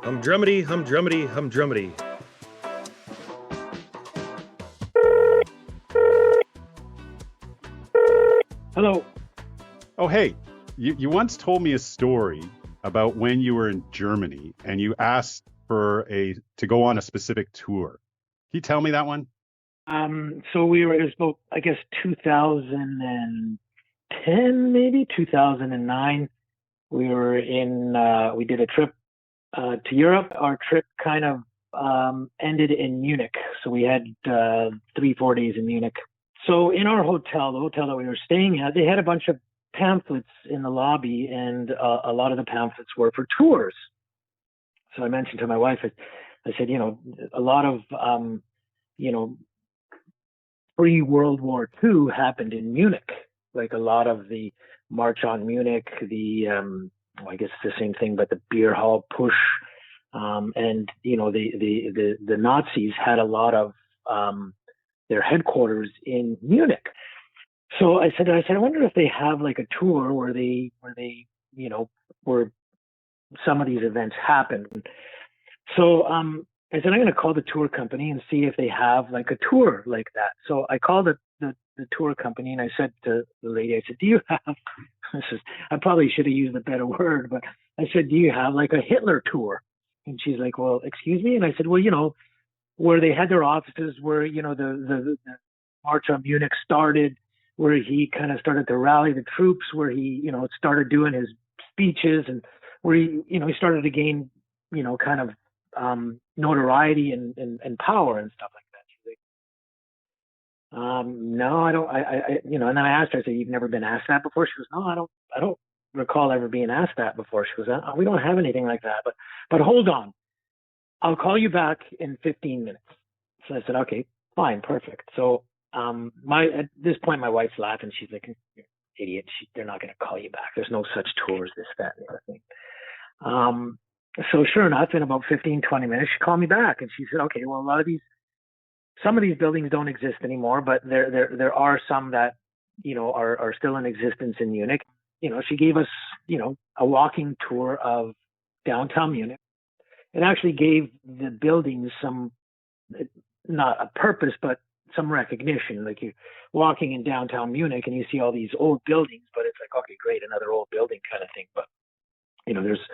Humdrummity, humdrummity, humdrummity. Hello. Oh, hey, you once told me a story about when you were in Germany and you asked to go on a specific tour. Can you tell me that one? It was about, I guess, 2010, maybe 2009. We did a trip to Europe. Our trip kind of ended in Munich. So we had 3, 4 days in Munich. So in our hotel, the hotel that we were staying at, they had a bunch of pamphlets in the lobby, and a lot of the pamphlets were for tours. So I mentioned to my wife, I said, a lot of, pre-World War II happened in Munich. Like a lot of the March on Munich, I guess it's the same thing, but the beer hall push, and the Nazis had a lot of their headquarters in Munich. So I said, I wonder if they have like a tour where where some of these events happened. So I said, I'm going to call the tour company and see if they have like a tour like that. So I called the tour company and I said to the lady, I said, do you have, I probably should have used a better word, but I said, do you have like a Hitler tour? And she's like, well, excuse me. And I said, well, where they had their offices, where, the March on Munich started, where he kind of started to rally the troops, where he, started doing his speeches, and where he started to gain, kind of notoriety and power and stuff like that. She's like, no, I don't. And then I asked her, I said, you've never been asked that before? She goes, no, I don't recall ever being asked that before. She goes, we don't have anything like that. But hold on, I'll call you back in 15 minutes. So I said, okay, fine, perfect. So at this point, my wife's laughing. She's like, you're an idiot. They're not going to call you back. There's no such tours, this, that, and the other thing. So sure enough, in about 15, 20 minutes, she called me back and she said, okay, well, some of these buildings don't exist anymore, but there are some that, are still in existence in Munich. She gave us, a walking tour of downtown Munich. It actually gave the buildings some, not a purpose, but some recognition. Like you're walking in downtown Munich and you see all these old buildings, but it's like, okay, great, another old building kind of thing. But, there's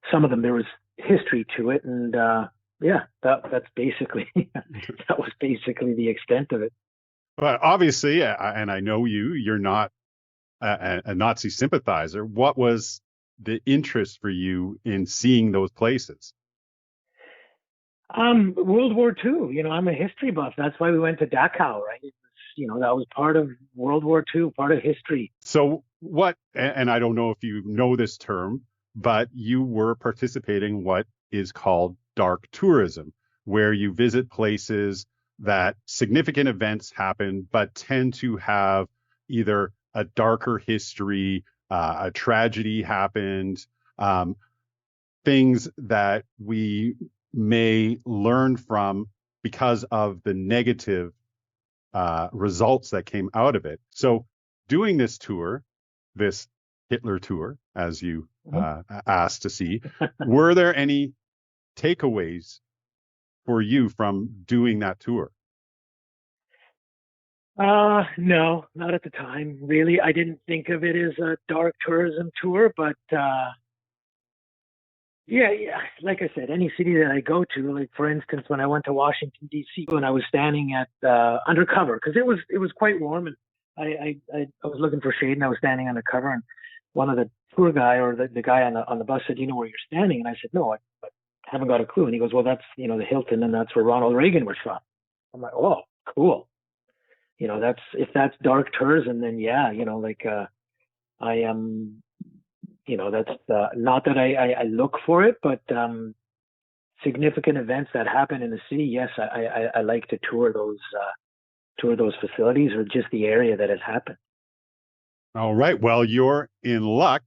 some of them, there was history to it. And that's basically, that was basically the extent of it. Well, obviously, and I know you're not a Nazi sympathizer. What was the interest for you in seeing those places? World War II, I'm a history buff. That's why we went to Dachau, right? It was, that was part of World War II, part of history. So and I don't know if you know this term, but you were participating in what is called dark tourism, where you visit places that significant events happen, but tend to have either a darker history, a tragedy happened, things that we may learn from because of the negative results that came out of it. So doing this tour, this Hitler tour, as you asked to see, were there any takeaways for you from doing that tour? No, not at the time, really. I didn't think of it as a dark tourism tour, but yeah. Like I said, any city that I go to, like for instance, when I went to Washington D.C., when I was standing at undercover, because it was quite warm, and I was looking for shade, and I was standing undercover, and one of the tour guy or the guy on the bus said, "Do you know where you're standing?" And I said, "No, I haven't got a clue." And he goes, "Well, that's the Hilton, and that's where Ronald Reagan was shot." I'm like, "Oh, cool." If that's dark tourism, then yeah, I am. That's not that I look for it, but significant events that happen in the city, yes, I like to tour those facilities or just the area that has happened. All right. Well, you're in luck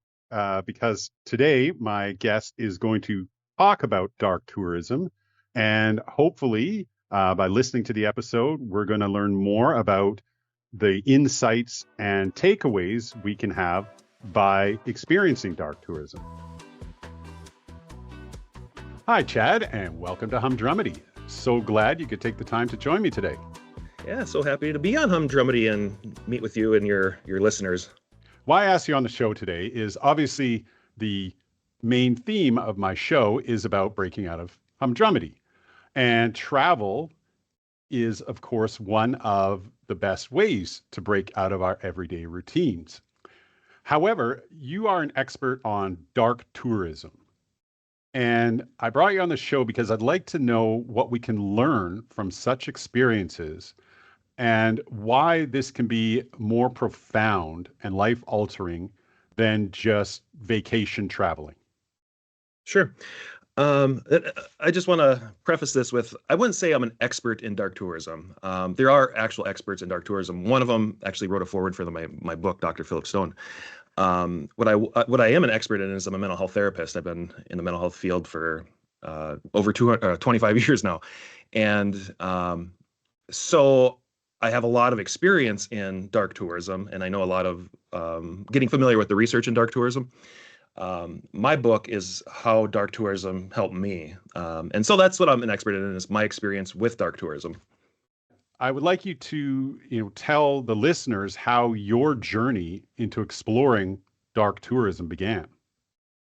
because today my guest is going to talk about dark tourism, and hopefully by listening to the episode, we're going to learn more about the insights and takeaways we can have by experiencing dark tourism. Hi, Chad, and welcome to Humdrummity. So glad you could take the time to join me today. Yeah, so happy to be on Humdrummity and meet with you and your listeners. Why I asked you on the show today is obviously the main theme of my show is about breaking out of humdrummity. And travel is, of course, one of the best ways to break out of our everyday routines. However, you are an expert on dark tourism. And I brought you on the show because I'd like to know what we can learn from such experiences and why this can be more profound and life altering than just vacation traveling. Sure. I just want to preface this with, I wouldn't say I'm an expert in dark tourism. There are actual experts in dark tourism. One of them actually wrote a foreword for my book, Dr. Philip Stone. What I am an expert in is I'm a mental health therapist. I've been in the mental health field for over 25 years now. And so I have a lot of experience in dark tourism, and I know a lot of getting familiar with the research in dark tourism. My book is how dark tourism helped me. And so that's what I'm an expert in, is my experience with dark tourism. I would like you to, tell the listeners how your journey into exploring dark tourism began.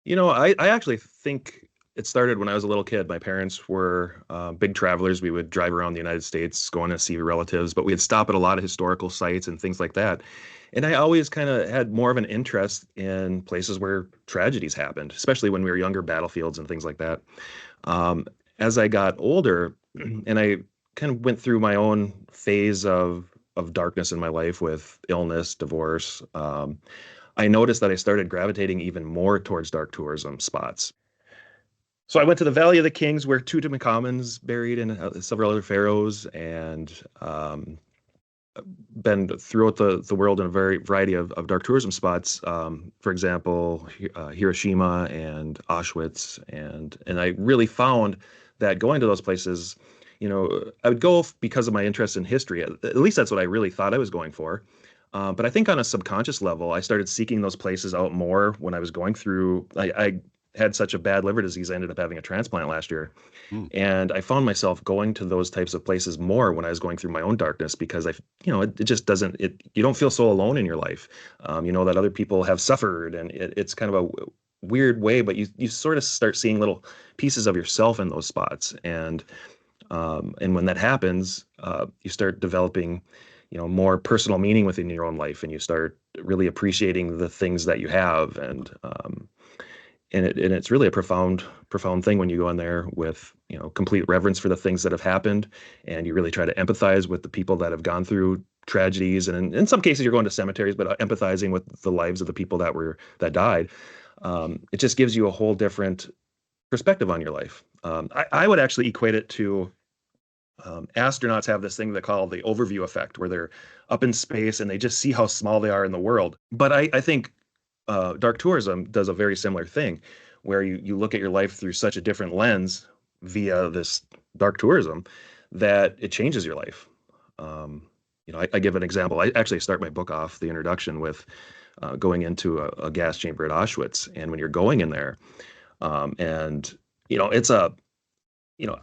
I actually think it started when I was a little kid. My parents were big travelers. We would drive around the United States going to see relatives, but we'd stop at a lot of historical sites and things like that. And I always kind of had more of an interest in places where tragedies happened, especially when we were younger, battlefields and things like that. As I got older, and I kind of went through my own phase of darkness in my life with illness, divorce. I noticed that I started gravitating even more towards dark tourism spots. So I went to the Valley of the Kings, where Tutankhamun's buried, and several other pharaohs, and been throughout the world in a variety of dark tourism spots. For example, Hiroshima and Auschwitz, and I really found that going to those places, I would go because of my interest in history. At least that's what I really thought I was going for. But I think on a subconscious level, I started seeking those places out more when I was going through. I had such a bad liver disease, I ended up having a transplant last year. Hmm. And I found myself going to those types of places more when I was going through my own darkness, because it just doesn't, you don't feel so alone in your life. You know that other people have suffered, and it's kind of a weird way, but you sort of start seeing little pieces of yourself in those spots. And when that happens, you start developing, more personal meaning within your own life, and you start really appreciating the things that you have. And it's really a profound thing when you go in there with, complete reverence for the things that have happened, and you really try to empathize with the people that have gone through tragedies. And in some cases, you're going to cemeteries, but empathizing with the lives of the people that died. It just gives you a whole different perspective on your life. I would actually equate it to astronauts have this thing they call the overview effect, where they're up in space and they just see how small they are in the world. But I think dark tourism does a very similar thing, where you look at your life through such a different lens via this dark tourism that it changes your life. I give an example. I actually start my book off, the introduction, with going into a gas chamber at Auschwitz. And when you're going in there, and it's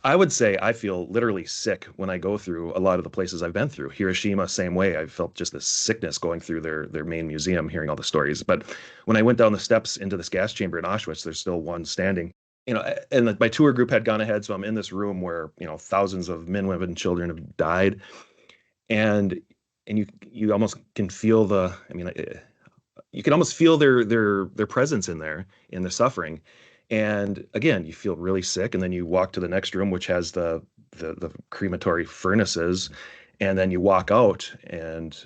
I would say I feel literally sick when I go through a lot of the places I've been through. Hiroshima, same way. I felt just this sickness going through their main museum, hearing all the stories. But when I went down the steps into this gas chamber in Auschwitz, there's still one standing. And my tour group had gone ahead, so I'm in this room where thousands of men, women, and children have died, and you almost can feel you can almost feel their presence in there, in the suffering. And again, you feel really sick, and then you walk to the next room, which has the crematory furnaces, and then you walk out, and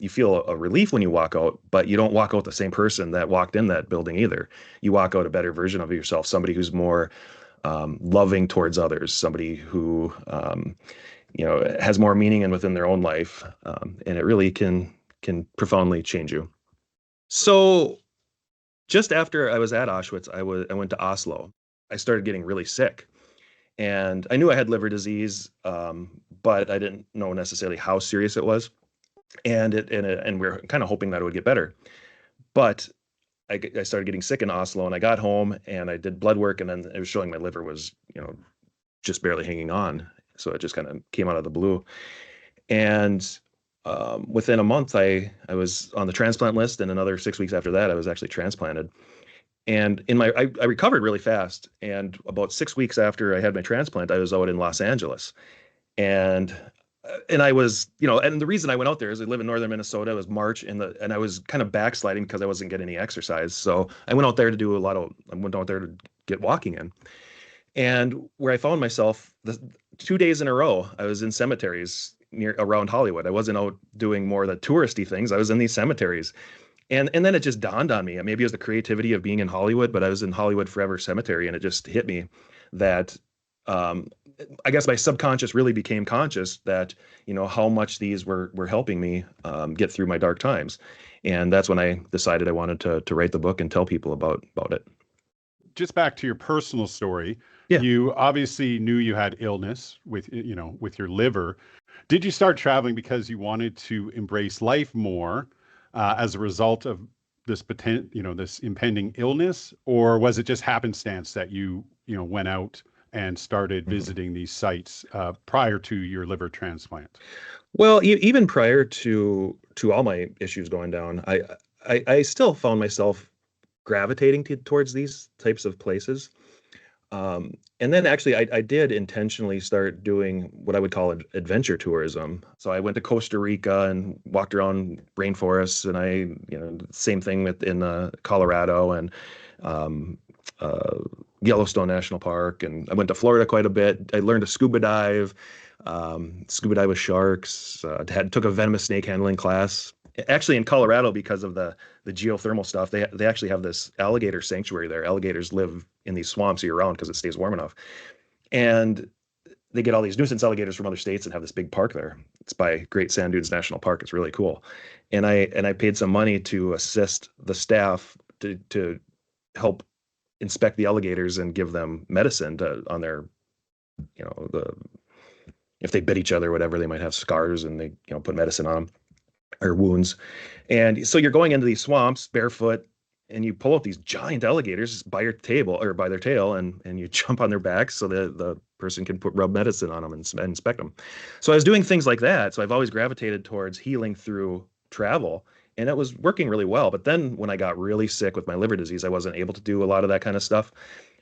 you feel a relief when you walk out, but you don't walk out the same person that walked in that building either. You walk out a better version of yourself, somebody who's more loving towards others, somebody who has more meaning within their own life, and it really can profoundly change you. So just after I was at Auschwitz, I went to Oslo. I started getting really sick, and I knew I had liver disease, but I didn't know necessarily how serious it was. And we were kind of hoping that it would get better. But I started getting sick in Oslo, and I got home and I did blood work, and then it was showing my liver was, just barely hanging on. So it just kind of came out of the blue. And within a month, I was on the transplant list, and another 6 weeks after that, I was actually transplanted. And I recovered really fast. And about 6 weeks after I had my transplant, I was out in Los Angeles, and and I was, and the reason I went out there is I live in northern Minnesota. It was March, and I was kind of backsliding because I wasn't getting any exercise. So I went out there to do I went out there to get walking in. And where I found myself, the 2 days in a row, I was in cemeteries near around Hollywood. I wasn't out doing more of the touristy things. I was in these cemeteries. And then it just dawned on me. Maybe it was the creativity of being in Hollywood, but I was in Hollywood Forever Cemetery, and it just hit me that um, I guess my subconscious really became conscious that, how much these were helping me get through my dark times. And that's when I decided I wanted to write the book and tell people about it. Just back to your personal story, Yeah. you obviously knew you had illness with your liver. Did you start traveling because you wanted to embrace life more as a result of this impending illness, or was it just happenstance that you went out and started Mhm. visiting these sites prior to your liver transplant? Well, even prior to all my issues going down, I still found myself gravitating towards these types of places. And then actually, I did intentionally start doing what I would call adventure tourism. So I went to Costa Rica and walked around rainforests, and same thing in Colorado and um, uh, Yellowstone National Park. And I went to Florida quite a bit. I learned to scuba dive with sharks. Took a venomous snake handling class. Actually, in Colorado, because of the geothermal stuff, they actually have this alligator sanctuary there. Alligators live in these swamps year round because it stays warm enough, and they get all these nuisance alligators from other states and have this big park there. It's by Great Sand Dunes National Park. It's really cool, and I paid some money to assist the staff to help inspect the alligators and give them medicine on their, the if they bit each other or whatever, they might have scars, and they put medicine on them or wounds. And so you're going into these swamps barefoot, and you pull out these giant alligators by your table or by their tail, and you jump on their backs so the person can rub medicine on them and inspect them. So I was doing things like that. So I've always gravitated towards healing through travel, and it was working really well. But then when I got really sick with my liver disease, I wasn't able to do a lot of that kind of stuff.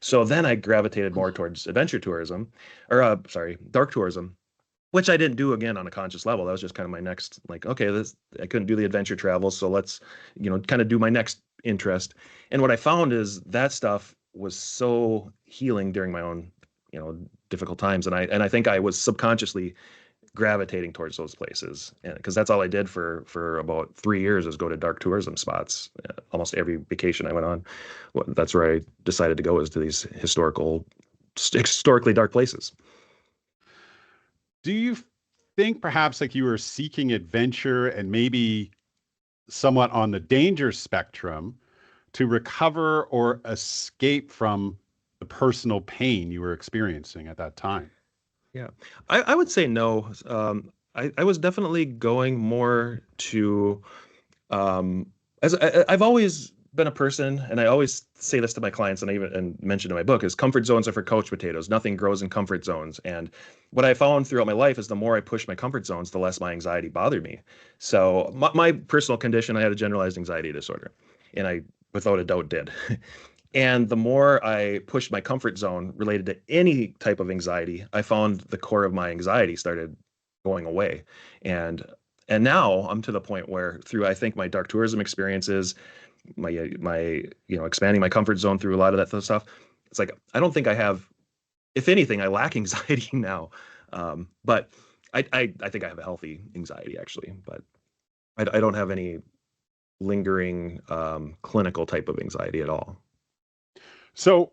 So then I gravitated more towards adventure tourism, or sorry, dark tourism, which I didn't do again on a conscious level. That was just kind of my next, like, okay, this I couldn't do the adventure travel, so let's, kind of do my next interest. And what I found is that stuff was so healing during my own, difficult times, and I think I was subconsciously gravitating towards those places, because that's all I did for about 3 years is go to dark tourism spots. Almost every vacation I went on, that's where I decided to go, is to these historically dark places. Do you think perhaps like you were seeking adventure and maybe somewhat on the danger spectrum to recover or escape from the personal pain you were experiencing at that time? Yeah, I would say no. I was definitely going more to, um, I've always been a person, and I always say this to my clients, and I even and mentioned in my book, is comfort zones are for couch potatoes. Nothing grows in comfort zones. And what I found throughout my life is the more I pushed my comfort zones, the less my anxiety bothered me. So my personal condition, I had a generalized anxiety disorder, and I without a doubt did. And the more I pushed my comfort zone related to any type of anxiety, I found the core of my anxiety started going away. And and now I'm to the point where, through, I think, my dark tourism experiences, my expanding my comfort zone through a lot of that stuff, it's like I don't think I have, if anything, I lack anxiety now. But I think I have a healthy anxiety, actually, but I don't have any lingering clinical type of anxiety at all. So,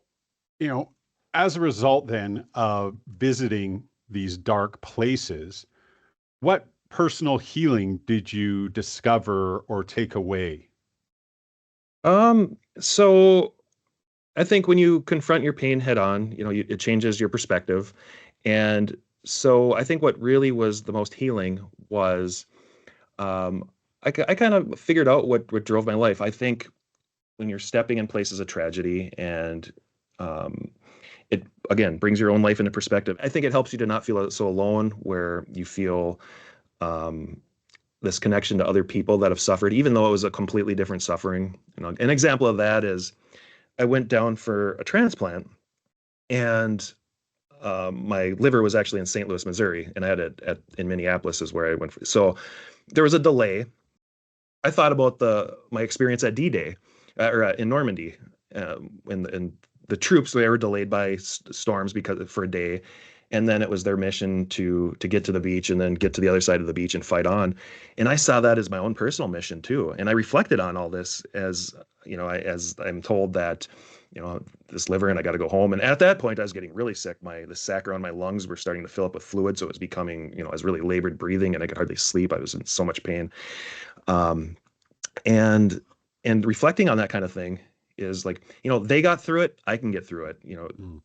you know, as a result then of visiting these dark places, what personal healing did you discover or take away? So I think when you confront your pain head on, it changes your perspective. And so I think what really was the most healing was, um, I kind of figured out what drove my life. I think when you're stepping in places of tragedy, and um, it again brings your own life into perspective. I think it helps you to not feel so alone, where you feel um, this connection to other people that have suffered, even though it was a completely different suffering. An example of that is I went down for a transplant, and my liver was actually in St. Louis, Missouri, and I had it in Minneapolis is where I went. So there was a delay. I thought about the my experience at D-Day, or in Normandy, and the troops, they were delayed by storms because for a day, and then it was their mission to get to the beach and then get to the other side of the beach and fight on. And I saw that as my own personal mission too. And I reflected on all this as as I'm told that this liver and I got to go home. And at that point, I was getting really sick. The sac around my lungs were starting to fill up with fluid, so it was becoming I was really labored breathing and I could hardly sleep. I was in so much pain. Um, and reflecting on that kind of thing is like, they got through it, I can get through it. Mm.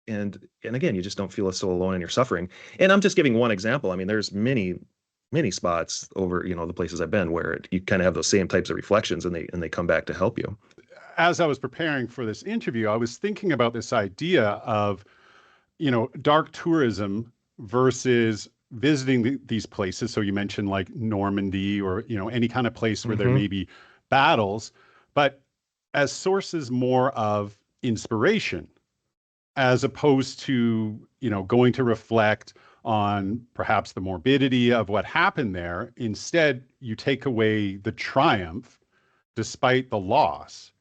And again, you just don't feel so alone in your suffering. And I'm just giving one example. I mean, there's many spots over the places I've been where you kind of have those same types of reflections, and they come back to help you. As I was preparing for this interview, I was thinking about this idea of, dark tourism versus visiting these places. So you mentioned like Normandy or, any kind of place where there Hmm. may be battles, but as sources more of inspiration, as opposed to, going to reflect on perhaps the morbidity of what happened there. Instead, you take away the triumph despite the loss.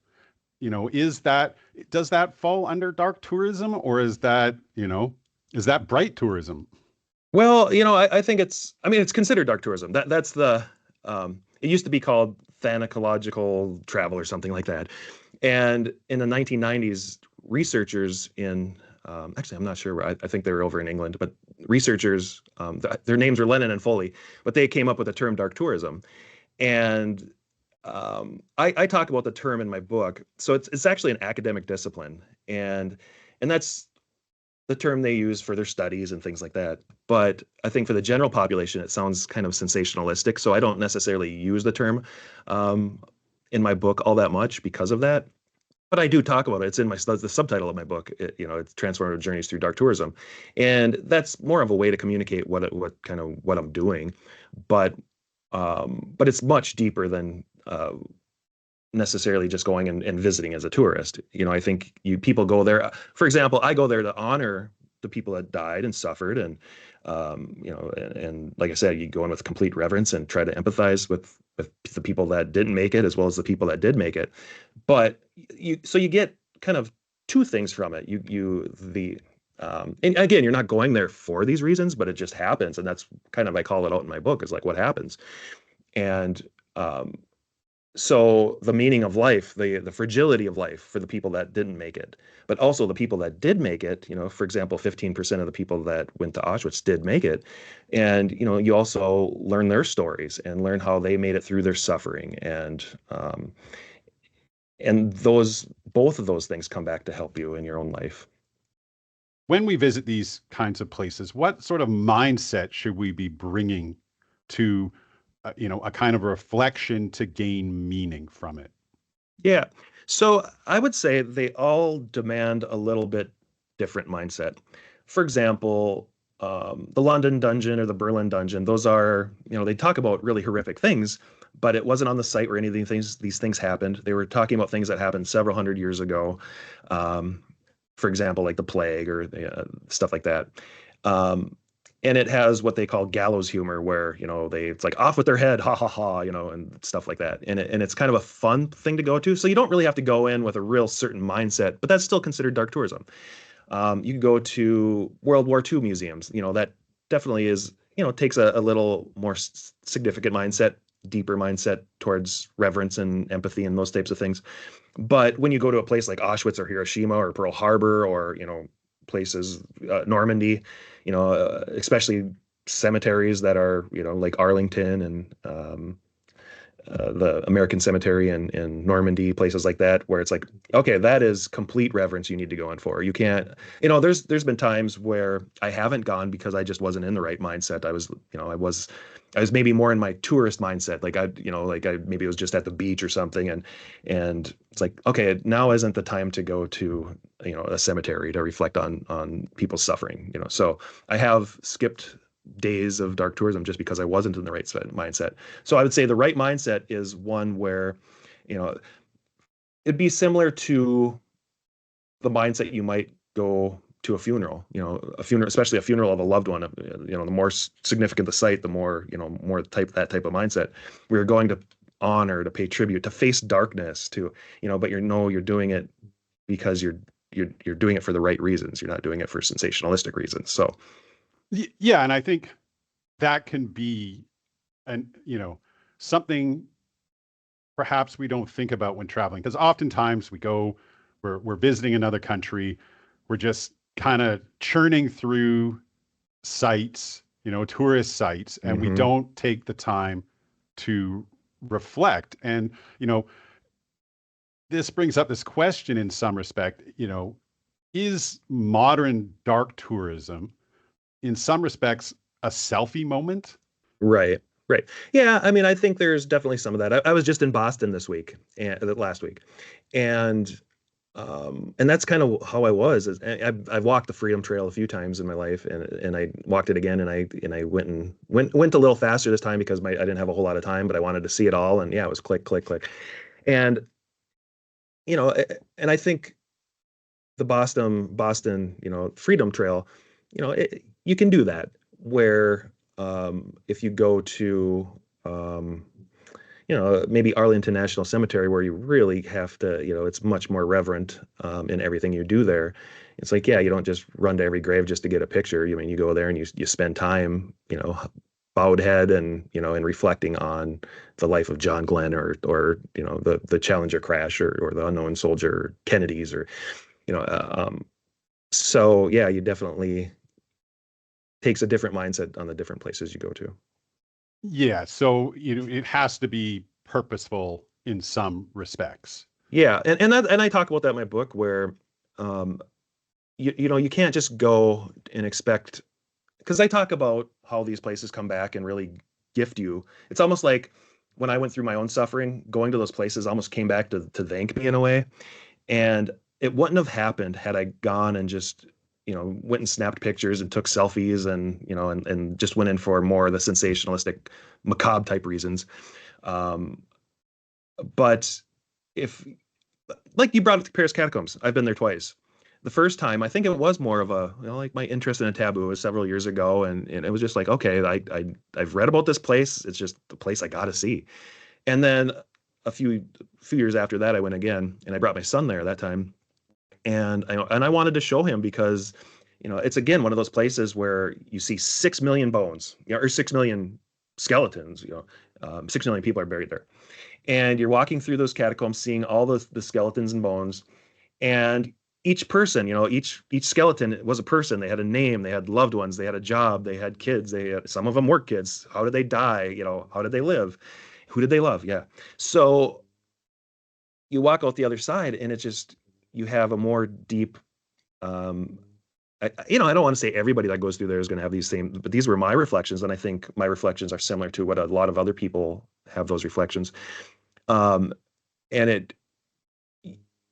Does that fall under dark tourism, or is that bright tourism? Well, I think it's considered dark tourism. That's it used to be called thanatological travel or something like that. And in the 1990s, researchers actually, I'm not sure where, I think they were over in England, but researchers, their names were Lennon and Foley, but they came up with the term dark tourism. And I talk about the term in my book. So it's actually an academic discipline. And that's the term they use for their studies and things like that. But I think for the general population, it sounds kind of sensationalistic. So I don't necessarily use the term um, in my book all that much because of that. But I do talk about it. It's in the subtitle of my book. It's Transformative Journeys Through Dark Tourism, and that's more of a way to communicate what I'm doing. But it's much deeper than necessarily just going and visiting as a tourist. I think people go there. For example, I go there to honor the people that died and suffered, and and like I said, you go in with complete reverence and try to empathize with the people that didn't make it as well as the people that did make it. But you get kind of two things from it. And again, you're not going there for these reasons, but it just happens, and that's kind of, I call it out in my book, is like what happens. And so the meaning of life, the fragility of life for the people that didn't make it, but also the people that did make it. For example, 15% of the people that went to Auschwitz did make it, and you also learn their stories and learn how they made it through their suffering, and those both of those things come back to help you in your own life. When we visit these kinds of places, what sort of mindset should we be bringing to, a kind of reflection to gain meaning from it? Yeah. So I would say they all demand a little bit different mindset. For example, the London dungeon or the Berlin dungeon, those are, they talk about really horrific things, but it wasn't on the site where any of these things happened. They were talking about things that happened several hundred years ago. Um, for example, like the plague or stuff like that. Um, and it has what they call gallows humor, where it's like off with their head, ha ha ha, and stuff like that. And it's kind of a fun thing to go to. So you don't really have to go in with a real certain mindset, but that's still considered dark tourism. You can go to World War II museums. That definitely is takes a little more significant mindset, deeper mindset towards reverence and empathy and those types of things. But when you go to a place like Auschwitz or Hiroshima or Pearl Harbor or places, Normandy, especially cemeteries that are like Arlington and the American Cemetery in Normandy, places like that, where it's like, okay, that is complete reverence you need to go in for. You can't, there's been times where I haven't gone because I just wasn't in the right mindset. I was maybe more in my tourist mindset. Like I maybe it was just at the beach or something. And it's like, okay, now isn't the time to go to, a cemetery to reflect on people's suffering, So I have skipped days of dark tourism just because I wasn't in the right mindset. So I would say the right mindset is one where, you know, it'd be similar to the mindset you might go to a funeral, a funeral, especially a funeral of a loved one. The more significant the site, the more, more that type of mindset. We're going to honor, to pay tribute, to face darkness, to, but you're doing it because you're doing it for the right reasons. You're not doing it for sensationalistic reasons. So Yeah, and I think that can be something perhaps we don't think about when traveling, because oftentimes we're visiting another country, we're just kind of churning through sites, tourist sites, and we mhm. don't take the time to reflect. And, this brings up this question in some respect, is modern dark tourism in some respects a selfie moment? Right. Right. Yeah. I mean, I think there's definitely some of that. I was just in Boston this week and last week, and that's kind of how I was. I've walked the Freedom Trail a few times in my life, and I walked it again, and I went a little faster this time because I didn't have a whole lot of time, but I wanted to see it all, and yeah, it was click, click, click, and and I think the Boston Freedom Trail, you can do that where if you go to um, maybe Arlington National Cemetery where you really have to, it's much more reverent in everything you do there. It's like, yeah, you don't just run to every grave just to get a picture. You go there and you spend time, bowed head and reflecting on the life of John Glenn or the Challenger crash or the unknown soldier Kennedys or, you know, uh, um, so yeah, you definitely takes a different mindset on the different places you go to. Yeah, so it has to be purposeful in some respects. Yeah, and I talk about that in my book where um, you can't just go and expect because I talk about how these places come back and really gift you. It's almost like when I went through my own suffering, going to those places almost came back to thank me in a way. And it wouldn't have happened had I gone and just, went and snapped pictures and took selfies and just went in for more of the sensationalistic, macabre type reasons. Um, but if like you brought up the Paris catacombs. I've been there twice. The first time, I think it was more of a, like my interest in a taboo was several years ago, and it was just like, okay, I've read about this place. It's just the place I got to see. And then a few years after that, I went again, and I brought my son there that time, and I wanted to show him because, it's again one of those places where you see 6 million bones, or 6 million skeletons. 6 million people are buried there, and you're walking through those catacombs, seeing all the skeletons and bones, and each person, each skeleton was a person. They had a name, they had loved ones, they had a job, they had kids. Some of them were kids. How did they die? How did they live? Who did they love? Yeah. So you walk out the other side, and it's just you have a more deep. Um, I don't want to say everybody that goes through there is going to have these same, but these were my reflections, and I think my reflections are similar to what a lot of other people have those reflections. Um, and it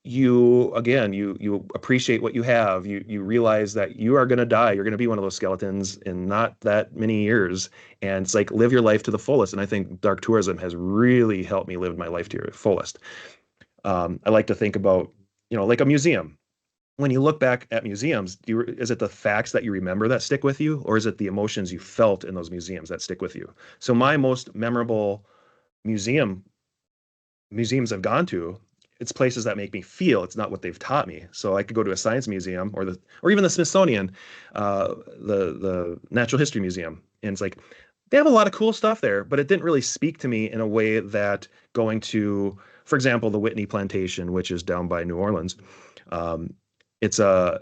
you again you appreciate what you have. You realize that you are going to die. You're going to be one of those skeletons in not that many years, and it's like live your life to the fullest. And I think dark tourism has really helped me live my life to the fullest. I like to think about, like a museum. When you look back at museums, is it the facts that you remember that stick with you, or is it the emotions you felt in those museums that stick with you? So my most memorable museum museums I've gone to, it's places that make me feel. It's not what they've taught me. So I could go to a science museum or even the Smithsonian, the Natural History Museum, and it's like they have a lot of cool stuff there, but it didn't really speak to me in a way that going to, for example, the Whitney Plantation, which is down by New Orleans. It's a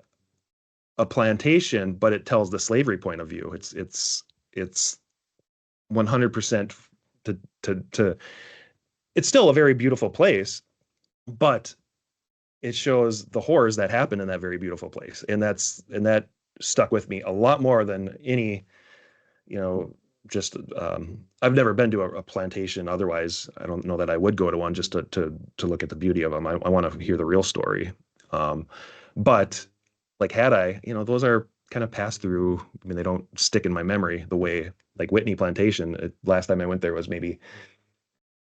plantation, but it tells the slavery point of view. It's 100% to it's still a very beautiful place, but it shows the horrors that happen in that very beautiful place. And that stuck with me a lot more than any, you know, just I've never been to a plantation. Otherwise, I don't know that I would go to one just to look at the beauty of them. I want to hear the real story. Um, but like had I, those are kind of passed through. I mean, they don't stick in my memory the way like Whitney Plantation. Last time I went there was maybe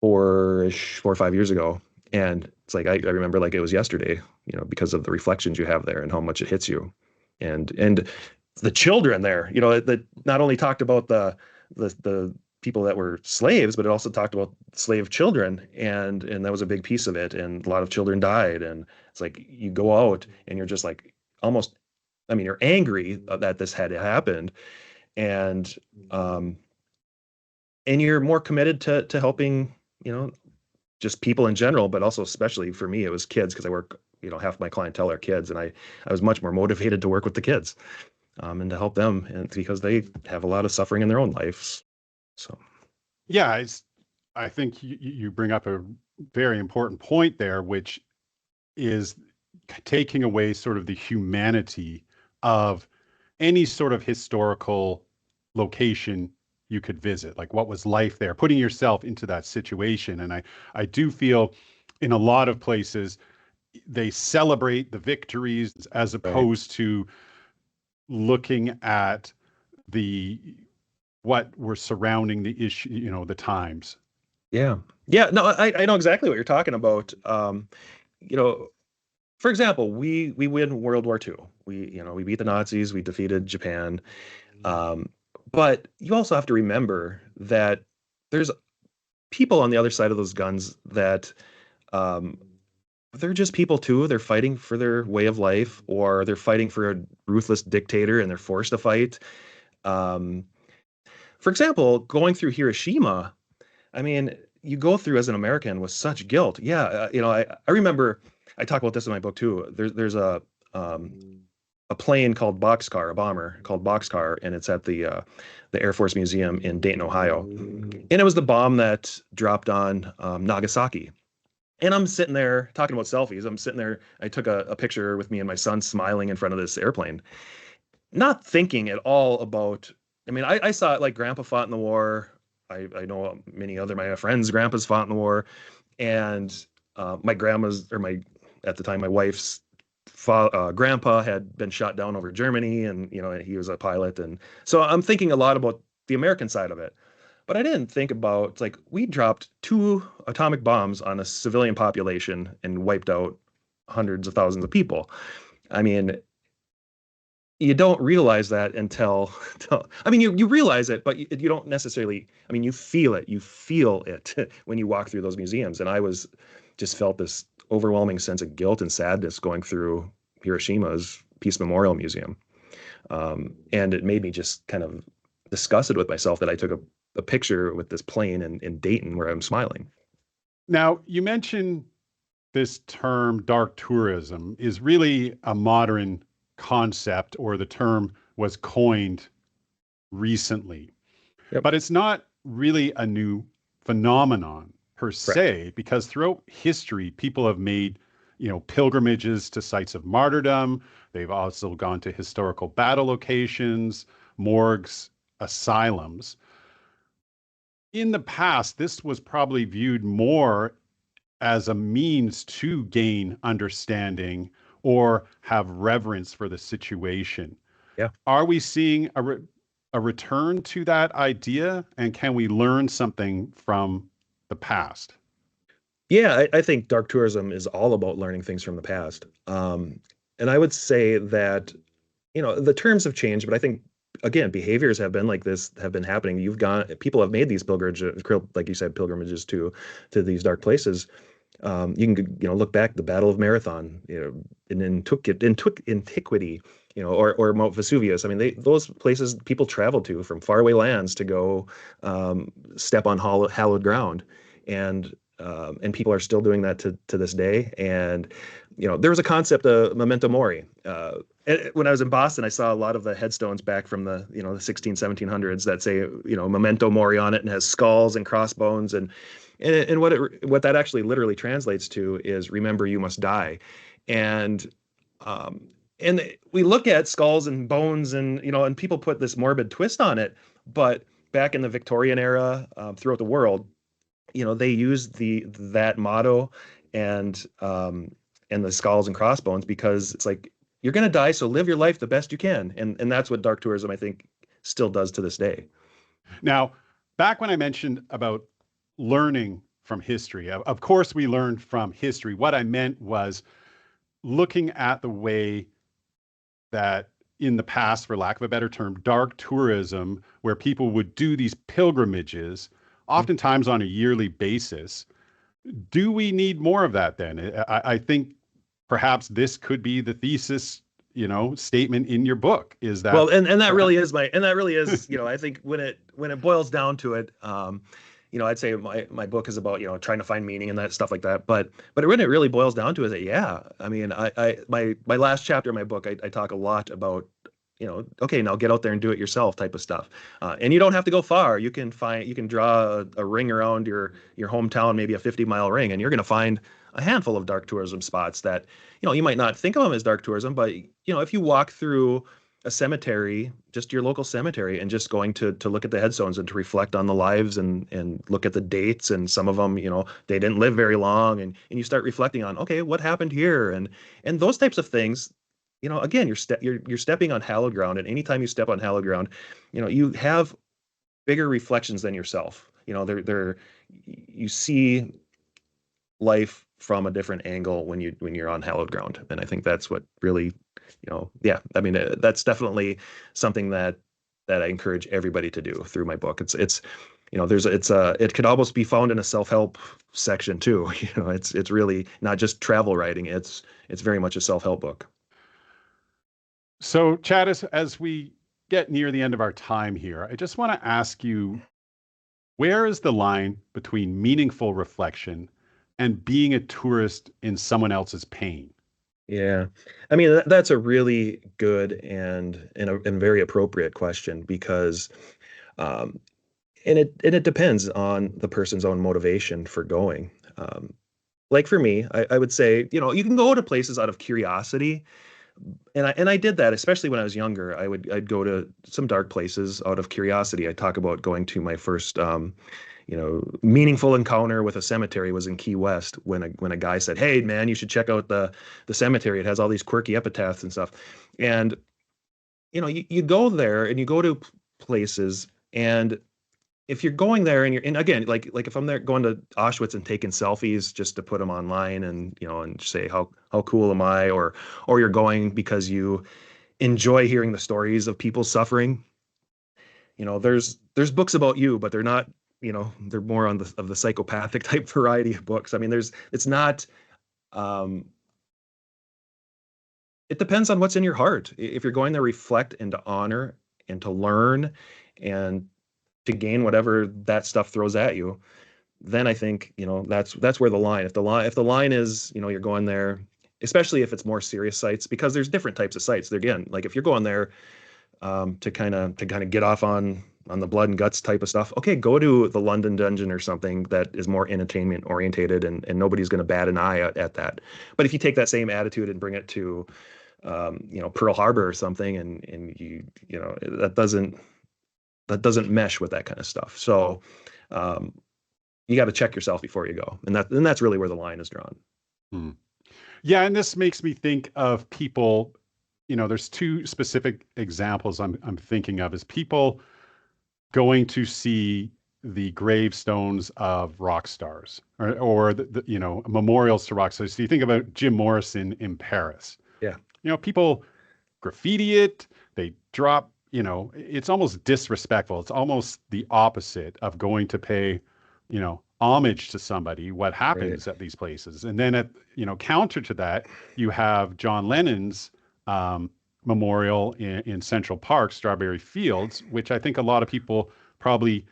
4 or 5 years ago, and it's like I remember like it was yesterday. Because of the reflections you have there and how much it hits you, and the children there. That not only talked about the people that were slaves, but it also talked about slave children, and that was a big piece of it. And a lot of children died, and it's like you go out and you're just like almost, I mean, you're angry that this had happened, and um, and you're more committed to helping, just people in general, but also especially for me, it was kids because I work, half my clientele are kids, and I was much more motivated to work with the kids, and to help them, and because they have a lot of suffering in their own lives. So Yeah, I think you bring up a very important point there, which is taking away sort of the humanity of any sort of historical location you could visit. Like, what was life there? Putting yourself into that situation. And I do feel in a lot of places they celebrate the victories as right. opposed to looking at the what were surrounding the issue, the times. Yeah. Yeah. No, I know exactly what you're talking about. You know, for example, we win World War II. We beat the Nazis, we defeated Japan. Um, but you also have to remember that there's people on the other side of those guns that um, they're just people too. They're fighting for their way of life, or they're fighting for a ruthless dictator and they're forced to fight. Um, for example, going through Hiroshima, I mean, you go through as an American with such guilt. Yeah, I remember I talk about this in my book too. There's a plane called Boxcar, a bomber called Boxcar, and it's at the Air Force Museum in Dayton, Ohio. And it was the bomb that dropped on Nagasaki. And I'm sitting there talking about selfies. I'm sitting there. I took a picture with me and my son smiling in front of this airplane, not thinking at all about. I mean, I saw it like Grandpa fought in the war. I know many other my friends' grandpas fought in the war, and my grandma's or my at the time my wife's grandpa had been shot down over Germany, and he was a pilot, and so I'm thinking a lot about the American side of it. But I didn't think about like we dropped two atomic bombs on a civilian population and wiped out hundreds of thousands of people. I mean, you don't realize that until I mean, you realize it, but you don't necessarily. I mean, you feel it. You feel it when you walk through those museums. And I was just felt this overwhelming sense of guilt and sadness going through Hiroshima's Peace Memorial Museum, and it made me just kind of disgusted with myself that I took a picture with this plane in Dayton where I'm smiling. Now, you mentioned this term dark tourism is really a modern concept, or the term was coined recently, Yep. but it's not really a new phenomenon per Correct. se, because throughout history, people have made, pilgrimages to sites of martyrdom. They've also gone to historical battle locations, morgues, asylums. In the past, this was probably viewed more as a means to gain understanding or have reverence for the situation. Yeah. Are we seeing a return to that idea? And can we learn something from the past? Yeah, I think dark tourism is all about learning things from the past. And I would say that, the terms have changed, but I think again, behaviors have been like this, have been happening. People have made these pilgrimages, like you said, pilgrimages to these dark places. You can, look back the Battle of Marathon, took antiquity, or Mount Vesuvius. I mean, those places people traveled to from faraway lands to go step on hallowed ground, and people are still doing that to this day. And there was a concept of memento mori. When I was in Boston, I saw a lot of the headstones back from the 16, 1700s that say memento mori on it and has skulls and crossbones and what that actually literally translates to is remember you must die. And um, and we look at skulls and bones and and people put this morbid twist on it, but back in the Victorian era, throughout the world, they used that motto and the skulls and crossbones because it's like you're gonna die, so live your life the best you can, and that's what dark tourism I think still does to this day. Now, back when I mentioned about learning from history, of course we learned from history. What I meant was looking at the way that in the past, for lack of a better term, dark tourism, where people would do these pilgrimages, oftentimes on a yearly basis. Do we need more of that then? I think perhaps this could be the thesis, statement in your book is that Well, and that perhaps, really is I think when it boils down to it, I'd say my book is about, trying to find meaning and that stuff like that. But when it really boils down to it, is that, yeah, I mean, my last chapter of my book, I talk a lot about, okay, now get out there and do it yourself type of stuff. And you don't have to go far. You can draw a ring around your hometown, maybe a 50-mile ring, and you're going to find a handful of dark tourism spots that, you might not think of them as dark tourism, but, if you walk through a cemetery, just your local cemetery, and just going to look at the headstones and to reflect on the lives and look at the dates, and some of them, they didn't live very long, and you start reflecting on, okay, what happened here, and those types of things. Again, you're stepping on hallowed ground, and anytime you step on hallowed ground, you have bigger reflections than yourself. They're you see life from a different angle when you're on hallowed ground, and I think that's what really, yeah. I mean, that's definitely something that I encourage everybody to do through my book. It's it could almost be found in a self-help section too. It's really not just travel writing. It's very much a self-help book. So, Chad, as we get near the end of our time here, I just want to ask you, where is the line between meaningful reflection and being a tourist in someone else's pain? Yeah. I mean, that's a really good and very appropriate question because um and it depends on the person's own motivation for going. Like for me, I would say, you can go to places out of curiosity, and I did that, especially when I was younger. I'd go to some dark places out of curiosity. I talk about going to my first meaningful encounter with a cemetery was in Key West when a guy said, "Hey man, you should check out the cemetery. It has all these quirky epitaphs and stuff." And you go there and you go to places, and if you're going there and again, like if I'm there going to Auschwitz and taking selfies just to put them online and and say how cool am I, or you're going because you enjoy hearing the stories of people suffering. There's books about you, but they're not, they're more on the psychopathic type variety of books. I mean, it's not, um, it depends on what's in your heart. If you're going to reflect and to honor and to learn and to gain whatever that stuff throws at you, then I think, that's where the line. If the line is, you're going there, especially if it's more serious sites, because there's different types of sites. There again, like if you're going there to kind of get off on the blood and guts type of stuff. Okay, go to the London Dungeon or something that is more entertainment orientated, and nobody's going to bat an eye at that. But if you take that same attitude and bring it to Pearl Harbor or something, and that doesn't mesh with that kind of stuff. So you got to check yourself before you go, and that's really where the line is drawn. Hmm. Yeah, and this makes me think of people. There's two specific examples I'm thinking of, is people going to see the gravestones of rock stars, or the memorials to rock stars. So you think about Jim Morrison in Paris. Yeah. People graffiti it, they drop, it's almost disrespectful. It's almost the opposite of going to pay, homage to somebody, what happens Right. at these places. And then counter to that, you have John Lennon's memorial in Central Park, Strawberry Fields, which I think a lot of people probably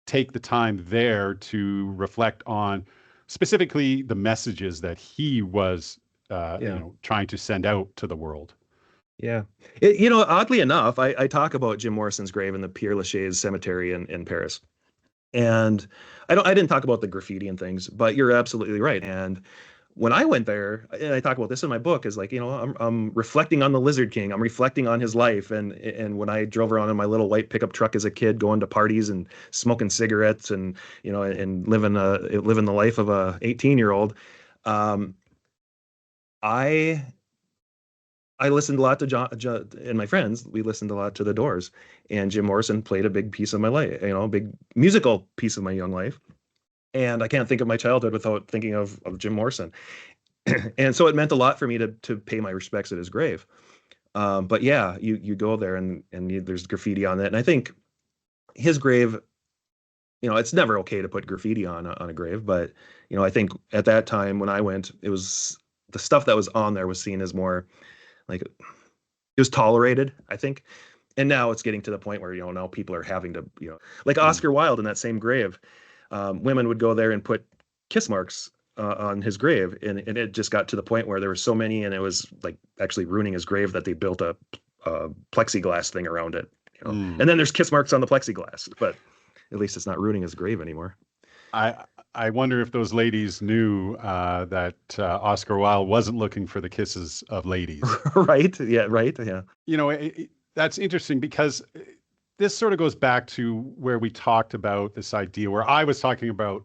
take the time there to reflect on specifically the messages that he was, Yeah. trying to send out to the world. Yeah. Oddly enough, I talk about Jim Morrison's grave in the Père Lachaise Cemetery in Paris. And I didn't talk about the graffiti and things, but you're absolutely right. And when I went there, and I talk about this in my book, is like, I'm reflecting on the Lizard King. I'm reflecting on his life. And when I drove around in my little white pickup truck as a kid, going to parties and smoking cigarettes and, and living the life of a 18-year-old, um, I I listened a lot to John, and my friends, we listened a lot to The Doors, and Jim Morrison played a big piece of my life, a big musical piece of my young life. And I can't think of my childhood without thinking of Jim Morrison. And so it meant a lot for me to pay my respects at his grave. But yeah, you go there and there's graffiti on it. And I think his grave, it's never okay to put graffiti on a grave, but I think at that time when I went, it was the stuff that was on there was seen as more like it was tolerated, I think. And now it's getting to the point where now people are having to like Mm. Oscar Wilde in that same grave. Women would go there and put kiss marks on his grave, and it just got to the point where there were so many, and it was like actually ruining his grave that they built a plexiglass thing around it. Mm. And then there's kiss marks on the plexiglass, but at least it's not ruining his grave anymore. I wonder if those ladies knew that Oscar Wilde wasn't looking for the kisses of ladies. Right? Yeah. Right. Yeah. That's interesting because this sort of goes back to where we talked about this idea where I was talking about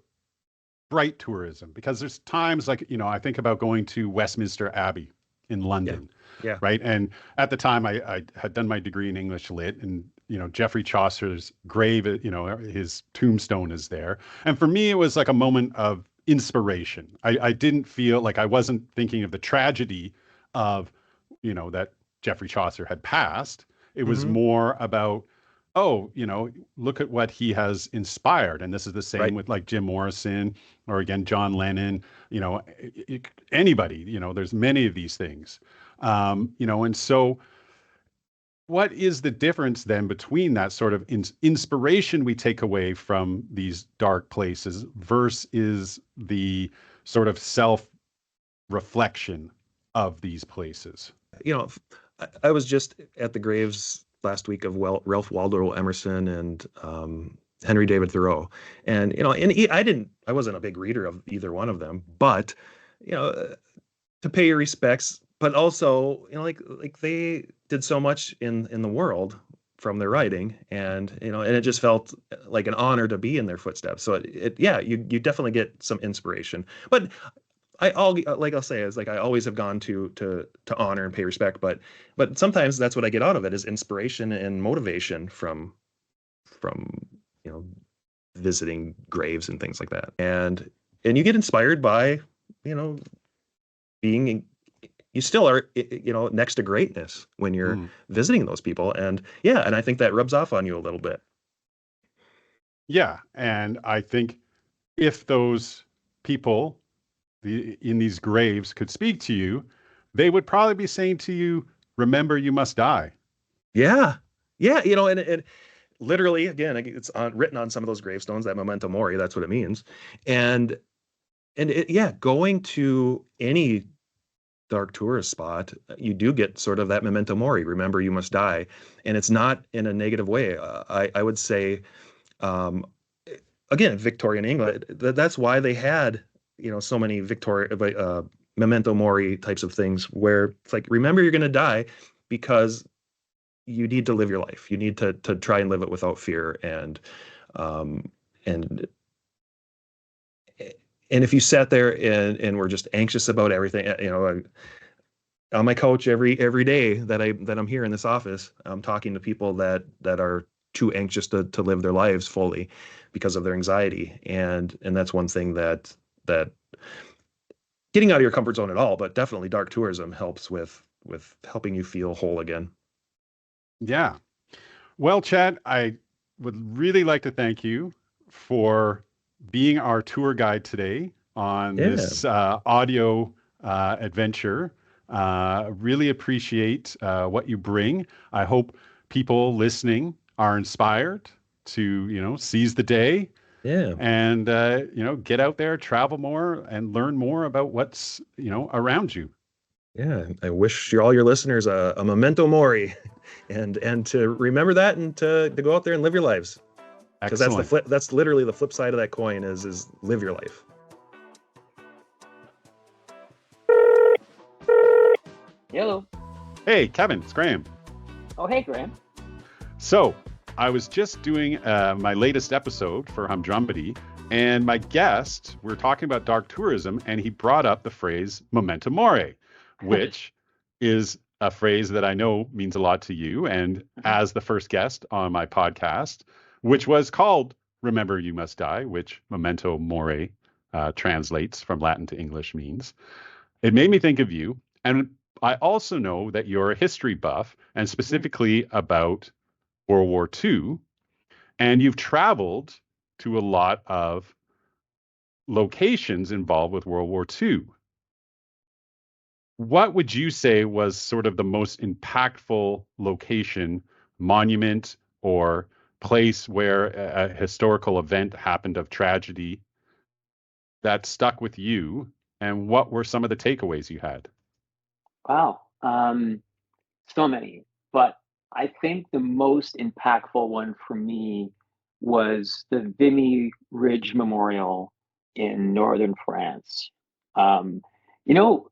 bright tourism, because there's times like, I think about going to Westminster Abbey in London, Yeah. right? And at the time I had done my degree in English Lit, and, Geoffrey Chaucer's grave, his tombstone is there. And for me, it was like a moment of inspiration. I didn't feel like I wasn't thinking of the tragedy of, that Geoffrey Chaucer had passed. It was Hmm. more about, oh, look at what he has inspired. And this is the same Right. with like Jim Morrison, or again, John Lennon, anybody, there's many of these things. And so what is the difference then between that sort of inspiration we take away from these dark places versus the sort of self reflection of these places? you know, I was just at the graves last week of Ralph Waldo Emerson and Henry David Thoreau, and I wasn't a big reader of either one of them, but you know, to pay your respects, but also like they did so much in the world from their writing, and it just felt like an honor to be in their footsteps. So yeah, you definitely get some inspiration, but I'll say is like I always have gone to honor and pay respect, but sometimes that's what I get out of it is inspiration and motivation from you know visiting graves and things like that, and you get inspired by you know being you still are next to greatness when you're Mm. visiting those people, and yeah, and I think that rubs off on you a little bit. Yeah. And I think if those people in these graves could speak to you, they would probably be saying to you, remember, you must die. Yeah, yeah, and literally again it's written on some of those gravestones that memento mori, that's what it means. And yeah, going to any dark tourist spot, you do get sort of that memento mori, remember you must die, and it's not in a negative way. I would say, um, again, Victorian England, that's why they had so many memento mori types of things where it's like remember you're going to die because you need to live your life. You need to try and live it without fear, um, and and if you sat there and were just anxious about everything, on my couch every day that I'm here in this office, I'm talking to people that are too anxious to live their lives fully because of their anxiety, and that's one thing that getting out of your comfort zone at all, but definitely dark tourism helps with helping you feel whole again. Yeah. Well, Chad, I would really like to thank you for being our tour guide today on Yeah, this audio adventure. Really appreciate what you bring. I hope people listening are inspired to, seize the day yeah. and, get out there, travel more, and learn more about what's, around you. Yeah, I wish all your listeners a memento mori, and to remember that, and to go out there and live your lives, because that's the Excellent. flip. That's literally the flip side of that coin is live your life. Hello. Hey, Kevin, it's Graham. Oh, hey, Graham. So, I was just doing my latest episode for Humdrumbity, and my guest, we're talking about dark tourism, and he brought up the phrase memento mori, which is a phrase that I know means a lot to you. And as the first guest on my podcast, which was called Remember You Must Die, which memento mori translates from Latin to English means, it made me think of you. And I also know that you're a history buff, and specifically about World War II, and you've traveled to a lot of locations involved with World War II. What would you say was sort of the most impactful location, monument, or place where a historical event happened of tragedy that stuck with you? And what were some of the takeaways you had? Wow. So many. But I think the most impactful one for me was the Vimy Ridge Memorial in northern France. Um, you know,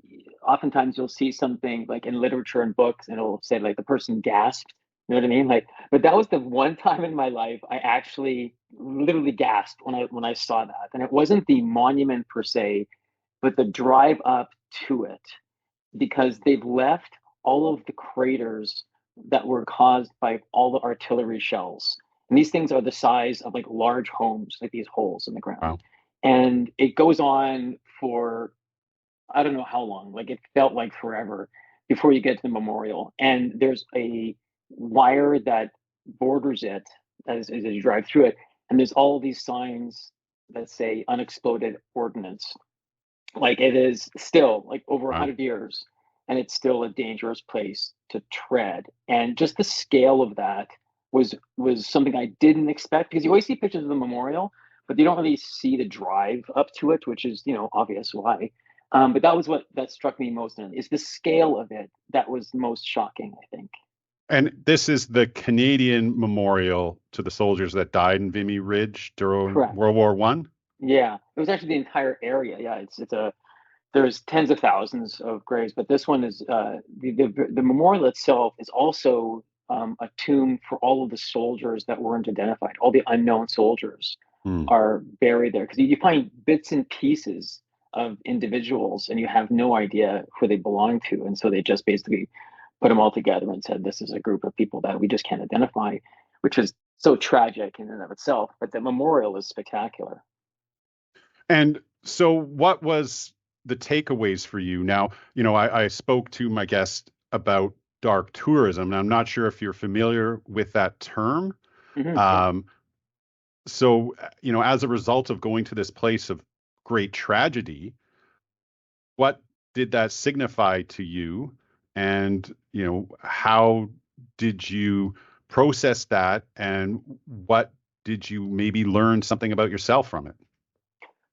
oftentimes you'll see something like in literature and books, and it'll say like the person gasped. You know what I mean? Like, but that was the one time in my life I actually literally gasped when I saw that. And it wasn't the monument per se, but the drive up to it because they've left all of the craters that were caused by all the artillery shells. And these things are the size of like large homes, like these holes in the ground. Wow. And it goes on for, I don't know how long, like it felt like forever before you get to the memorial. And there's a wire that borders it as you drive through it. And there's all these signs that say unexploded ordnance, like it is still like over Wow. 100 years, and it's still a dangerous place to tread. And just the scale of that was something I didn't expect, because you always see pictures of the memorial, but you don't really see the drive up to it, which is, obvious why. But that was what that struck me most in, is the scale of it that was most shocking, I think. And this is the Canadian memorial to the soldiers that died in Vimy Ridge during Correct. World War One. Yeah, it was actually the entire area. Yeah, it's a there's tens of thousands of graves, but this one is the memorial itself is also a tomb for all of the soldiers that weren't identified. All the unknown soldiers Hmm. are buried there, because you find bits and pieces of individuals, and you have no idea who they belong to, and so they just basically put them all together and said, "This is a group of people that we just can't identify," which is so tragic in and of itself. But the memorial is spectacular. And so, what was the takeaways for you? Now, I spoke to my guest about dark tourism, and I'm not sure if you're familiar with that term. Yeah. Um, so, as a result of going to this place of great tragedy, what did that signify to you? And, how did you process that? And what did you maybe learn something about yourself from it?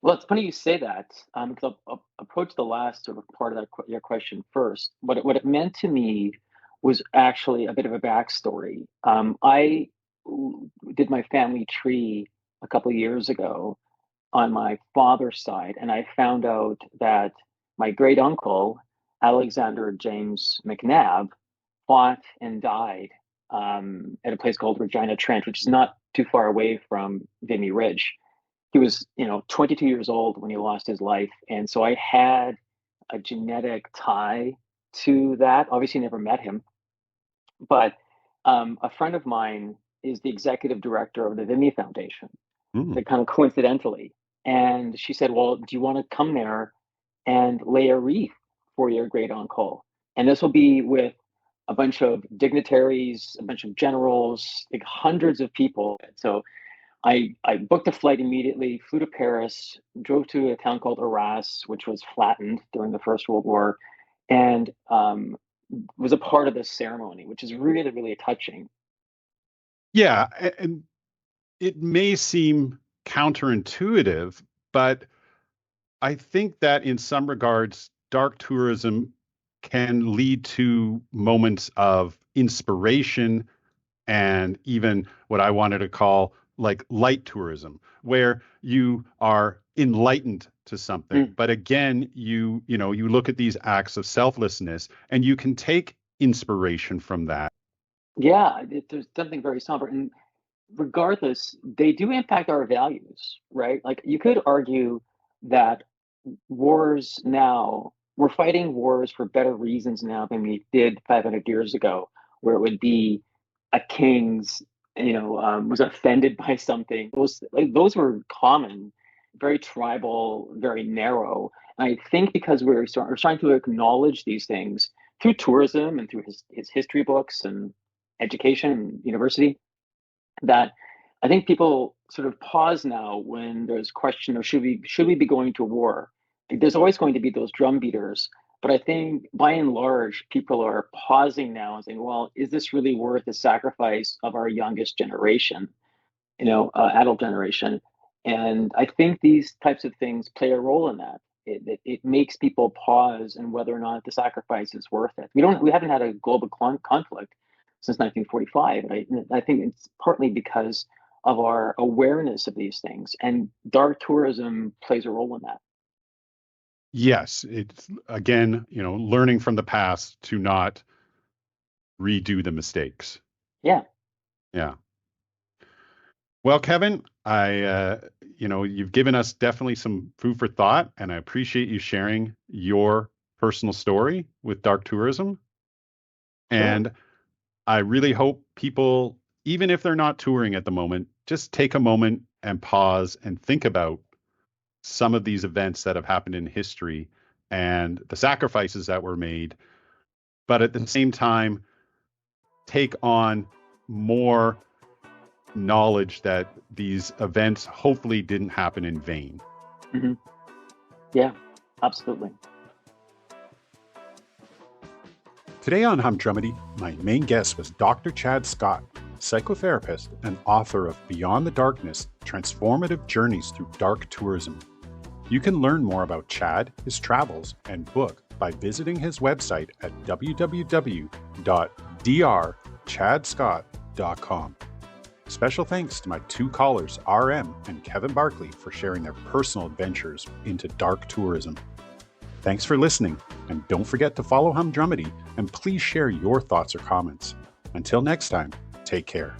Well, it's funny you say that, because I'll approach the last sort of part of your question first. What it meant to me was actually a bit of a backstory. I did my family tree a couple of years ago on my father's side, and I found out that my great uncle, Alexander James McNabb, fought and died at a place called Regina Trench, which is not too far away from Vimy Ridge. He was, 22 years old when he lost his life. And so I had a genetic tie to that. Obviously, never met him, but a friend of mine is the executive director of the Vimy Foundation, Hmm. that kind of coincidentally. And she said, "Well, do you want to come there and lay a wreath for your great uncle? And this will be with a bunch of dignitaries, a bunch of generals, like hundreds of people." So I booked a flight immediately, flew to Paris, drove to a town called Arras, which was flattened during the First World War, and was a part of this ceremony, which is really, really touching. Yeah, and it may seem counterintuitive, but I think that in some regards, dark tourism can lead to moments of inspiration and even what I wanted to call like light tourism, where you are enlightened to something. But again, you look at these acts of selflessness and you can take inspiration from that. Yeah, there's something very somber. And regardless, they do impact our values, right? Like you could argue that wars now, we're fighting wars for better reasons now than we did 500 years ago, where it would be a king's, was offended by something. Those were common, very tribal, very narrow. And I think because we're trying to acknowledge these things through tourism and through his history books and education and university, that I think people sort of pause now when there's question of should we be going to war? There's always going to be those drum beaters, but I think by and large people are pausing now and saying, well, is this really worth the sacrifice of our youngest generation, adult generation? And I think these types of things play a role in that. It makes people pause and whether or not the sacrifice is worth it. We haven't had a global conflict since 1945. Right? And I think it's partly because of our awareness of these things, and dark tourism plays a role in that. Yes, it's again, learning from the past to not redo the mistakes. Yeah. Yeah. Well, Kevin, you've given us definitely some food for thought, and I appreciate you sharing your personal story with dark tourism. Sure. And I really hope people, even if they're not touring at the moment, just take a moment and pause and think about some of these events that have happened in history and the sacrifices that were made, but at the same time, take on more knowledge that these events hopefully didn't happen in vain. Mm-hmm. Yeah, absolutely. Today on Humdrummedy, my main guest was Dr. Chad Scott, psychotherapist and author of Beyond the Darkness, Transformative Journeys Through Dark Tourism. You can learn more about Chad, his travels, and book by visiting his website at www.drchadscott.com. Special thanks to my two callers, RM and Kevin Barkley, for sharing their personal adventures into dark tourism. Thanks for listening, and don't forget to follow Humdrummedy, and please share your thoughts or comments. Until next time, take care.